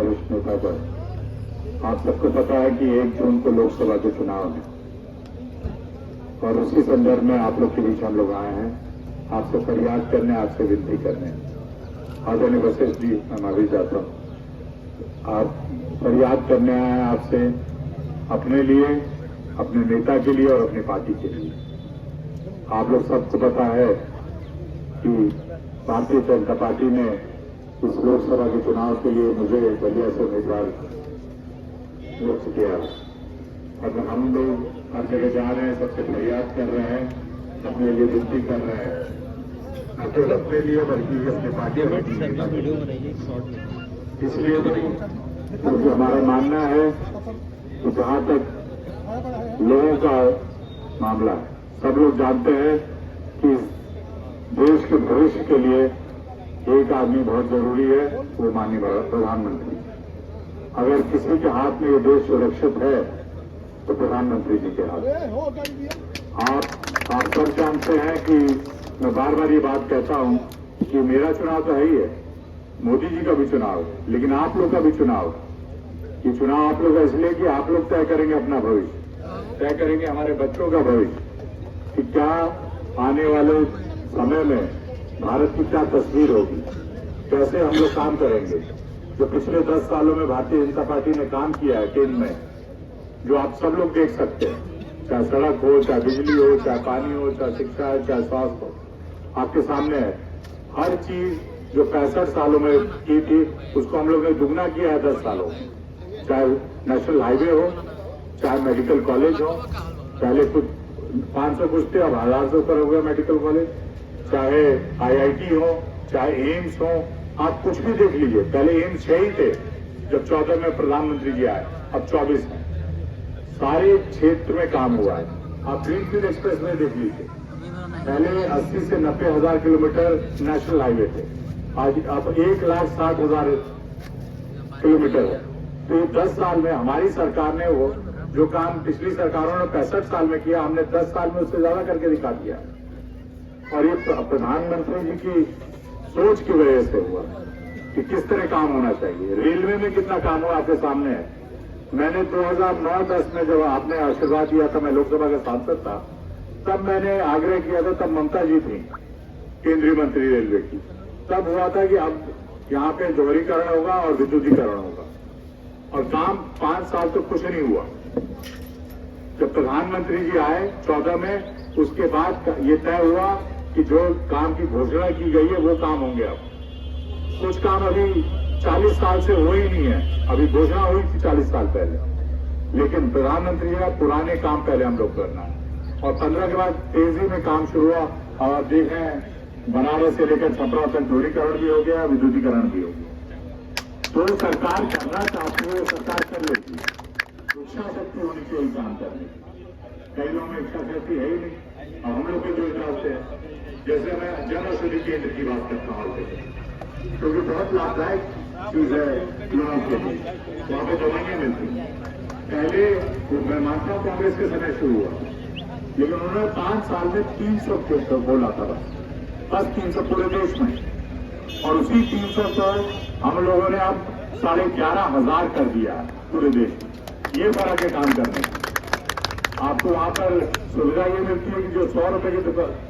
वरिष्ठ नेता पर, आप सबको पता है कि 1 जून को लोकसभा के चुनाव है और उसी संदर्भ में आप लोग के बीच हम लोग आए हैं आपसे फरियाद करने, आपसे विनती करने। आदरणीय वशिष्ठ जी, मैं माफी चाहता हूँ। आप फरियाद करने आए हैं आपसे, अपने लिए, अपने नेता के लिए और अपनी पार्टी के लिए। आप लोग सबको पता है कि भारतीय जनता पार्टी ने इस लोकसभा के चुनाव के लिए मुझे बलिया से उम्मीदवार नियुक्त किया और हम लोग हर जगह जा रहे हैं, सबसे फरियाद कर रहे हैं, अपने लिए विनती कर रहे हैं, न केवल अपने लिए बल्कि अपनी पार्टी इसलिए क्योंकि हमारा मानना है कि जहां तक लोगों का मामला है, सब लोग जानते हैं कि देश के भविष्य के लिए एक आदमी बहुत जरूरी है, वो माननीय प्रधानमंत्री। अगर किसी के हाथ में ये देश सुरक्षित है तो प्रधानमंत्री जी के हाथ। आप सब जानते हैं कि मैं बार बार ये बात कहता हूं कि मेरा चुनाव तो है ही है, मोदी जी का भी चुनाव है, लेकिन आप लोग का भी चुनाव है। ये चुनाव आप लोग का इसलिए कि आप लोग तय करेंगे अपना भविष्य, तय करेंगे हमारे बच्चों का भविष्य कि क्या आने वाले समय में भारत की क्या तस्वीर होगी, कैसे हम लोग काम करेंगे। जो पिछले 10 सालों में भारतीय जनता पार्टी ने काम किया है केंद्र में, जो आप सब लोग देख सकते हैं, चाहे सड़क हो, चाहे बिजली हो, चाहे पानी हो, चाहे शिक्षा हो, चाहे स्वास्थ्य हो, आपके सामने है। हर चीज जो 65 सालों में की थी उसको हम लोग ने दुगना किया है 10 सालों में। चाहे नेशनल हाईवे हो, चाहे मेडिकल कॉलेज हो, पहले कुछ 500 कुछ थे, अब 1000 से ऊपर हो गया मेडिकल कॉलेज, चाहे IIT हो, चाहे एम्स हो, आप कुछ भी देख लीजिए। पहले एम्स 6 ही थे जब 14 में प्रधानमंत्री जी आए, अब 24 में। सारे क्षेत्र में काम हुआ है। आप ग्रीनफील्ड एक्सप्रेस में देख लीजिए, पहले 80 से 90 हजार किलोमीटर नेशनल हाईवे थे, आज अब 1,60,000 किलोमीटर है। तो ये 10 साल में हमारी सरकार ने वो जो काम पिछली सरकारों ने 65 साल में किया, हमने 10 साल में उससे ज्यादा करके दिखा दिया। और ये प्रधानमंत्री जी की सोच की वजह से हुआ कि किस तरह काम होना चाहिए। रेलवे में कितना काम हुआ आपके सामने है। मैंने 2009-10 में जब आपने आशीर्वाद दिया था, मैं लोकसभा का सांसद था, तब मैंने आग्रह किया था, तब ममता जी थी केंद्रीय मंत्री रेलवे की। तब हुआ था कि अब यहाँ पे दोहरीकरण होगा और विद्युतीकरण होगा, और काम 5 साल तो कुछ नहीं हुआ। जब प्रधानमंत्री जी आए 14 में, उसके बाद ये तय हुआ कि जो काम की घोषणा की गई है वो काम होंगे। अब कुछ काम अभी 40 साल से हो ही नहीं है, अभी घोषणा हुई थी 40 साल पहले, लेकिन प्रधानमंत्री जी पुराने काम पहले हम लोग करना है। और 15 के बाद तेजी में काम शुरू हुआ, और आप देखें बनारस से लेकर छपरा तक दोहरीकरण भी हो गया, विद्युतीकरण भी हो गया। तो सरकार करना चाहती है, सरकार कर लेती है। इच्छा शक्ति होनी चाहिए काम करने की। कई लोगों में इच्छा शक्ति है ही नहीं। और हम लोग के जो हिसाब से, जैसे मैं जन औषधि केंद्र की बात करता हूँ, क्योंकि बहुत लाभदायक चीज है लोगों के लिए, वहां पर दवाइयां मिलती हैं। पहले मैं मानता हूँ कांग्रेस के समय शुरू हुआ, लेकिन उन्होंने 5 साल में 300 केंद्र बोला था, बस 300 पूरे देश में। और उसी 300 को हम लोगों ने अब 11,500 कर दिया पूरे देश में। ये फर्क है काम करने का। आपको वहां पर सुविधा ये मिलती है कि जो 100 रुपए की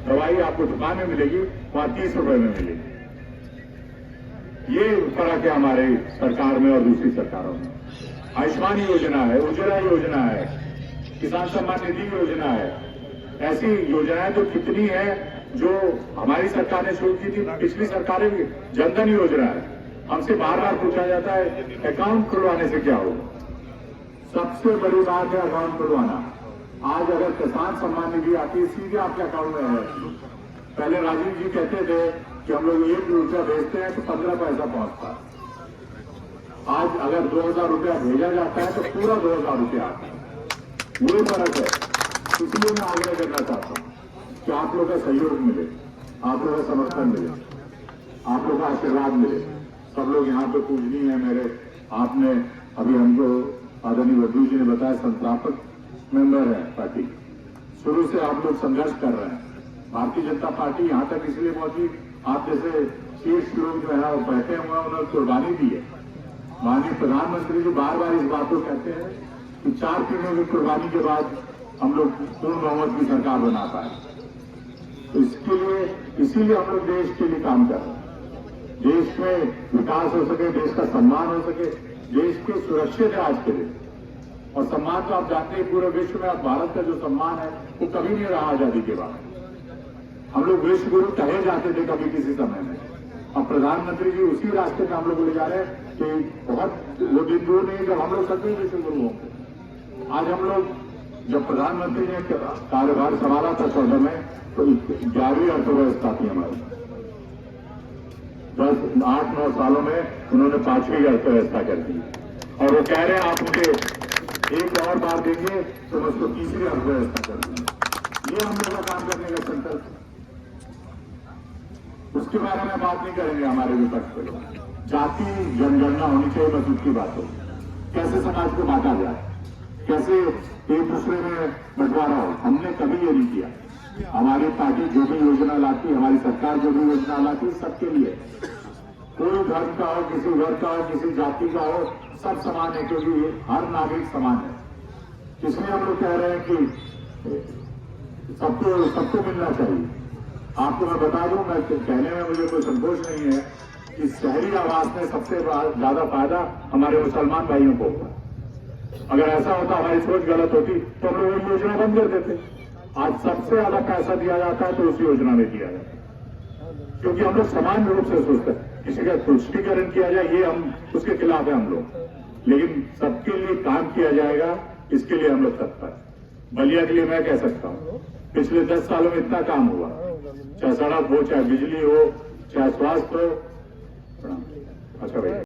दवाई आपको दुकान में मिलेगी, वहां 30 रुपए में मिलेगी। ये फर्क है हमारे सरकार में और दूसरी सरकारों में। आयुष्मान योजना है, उज्ज्वला योजना है, किसान सम्मान निधि योजना है, ऐसी योजनाएं तो कितनी है जो हमारी सरकार ने शुरू की थी, पिछली सरकारें भी। जनधन योजना है, हमसे बार बार पूछा जाता है अकाउंट खुलवाने से क्या होगा। सबसे बड़ी बात है अकाउंट खुलवाना। आज अगर किसान सम्मान निधि आती है, सीधे आपके अकाउंट में है। पहले राजीव जी कहते थे कि हम लोग 1 रुपया भेजते हैं तो 15 पैसा पहुंचता है। आज अगर 2,000 रुपया भेजा जाता है तो पूरा 2,000 रुपया आता है। ये फर्क है। इसलिए मैं आग्रह करना चाहता हूं कि आप लोग का सहयोग मिले, आप लोग का समर्थन मिले, आप लोग का आशीर्वाद मिले। सब लोग यहाँ पे पूजनीय है मेरे। आपने अभी हमको आदरणीय वड्डू जी ने बताया संस्थापक मेंबर है पार्टी। शुरू से आप लोग संघर्ष कर रहे हैं। भारतीय जनता पार्टी यहाँ तक इसलिए पहुंची, आप जैसे शीर्ष लोग जो है वो बैठे हुए हैं, उन्होंने कुर्बानी दी है। माननीय प्रधानमंत्री जी बार बार इस बात को कहते हैं कि 4 महीनों की कुर्बानी के बाद हम लोग पूर्ण बहुमत की सरकार बना पाए। तो इसीलिए हम लोग देश के लिए काम कर रहे हैं। देश में विकास हो सके, देश का सम्मान हो सके, देश के सुरक्षित है आज के लिए। और सम्मान तो आप जानते हैं पूरे विश्व में अब भारत का जो सम्मान है वो कभी नहीं रहा आजादी के बाद। हम लोग विश्व गुरु कहे जाते थे कभी किसी समय में, अब प्रधानमंत्री जी उसी रास्ते में हम लोग ले जा रहे हैं कि बहुत वो दिन दूर नहीं जब हम लोग सभी विश्व गुरु होंगे। आज हम लोग जब प्रधानमंत्री ने कार्यभार संभाला था 14 में, तो 11वीं अर्थव्यवस्था थी हमारी। 8-9 सालों में उन्होंने 5वीं अर्थव्यवस्था कर दी और वो कह रहे हैं आप मुझे एक और बार देंगे तो मैं उसको 3री अर्थव्यवस्था कर दूंगा। ये हम लोग का काम करने का संकल्प। उसके बारे में बात नहीं करेंगे हमारे विपक्ष के लोग। जाति जनगणना होनी चाहिए, बस उसकी बात हो। कैसे समाज को बांटा जाए, कैसे एक दूसरे में बंटवारा हो, हमने कभी ये नहीं किया। हमारी पार्टी जो भी योजना लाती, हमारी सरकार जो भी योजना लाती, सबके लिए, कोई धर्म का हो, किसी वर्ग का हो, किसी जाति का हो, सब समान है, क्योंकि हर नागरिक समान है। इसलिए हम लोग कह रहे हैं कि सबको मिलना चाहिए। आपको मैं बता दूं, मैं कहने में मुझे कोई संकोच नहीं है कि शहरी आवास में सबसे ज्यादा फायदा हमारे मुसलमान भाइयों को होगा। अगर ऐसा होता, हमारी सोच गलत होती, तो हम लोग ये योजना बंद कर देते। आज सबसे ज्यादा पैसा दिया जाता है तो उस योजना में दिया जाता है, क्योंकि हम लोग समान रूप से सोचते हैं। किसी का तुष्टीकरण किया जाए, ये हम उसके खिलाफ है हम लोग, लेकिन सबके लिए काम किया जाएगा, इसके लिए हम लोग तत्पर। बलिया के लिए मैं कह सकता हूं, पिछले 10 सालों में इतना काम हुआ, चाहे सड़क हो, चाहे बिजली हो, चाहे स्वास्थ्य हो। अच्छा भाई।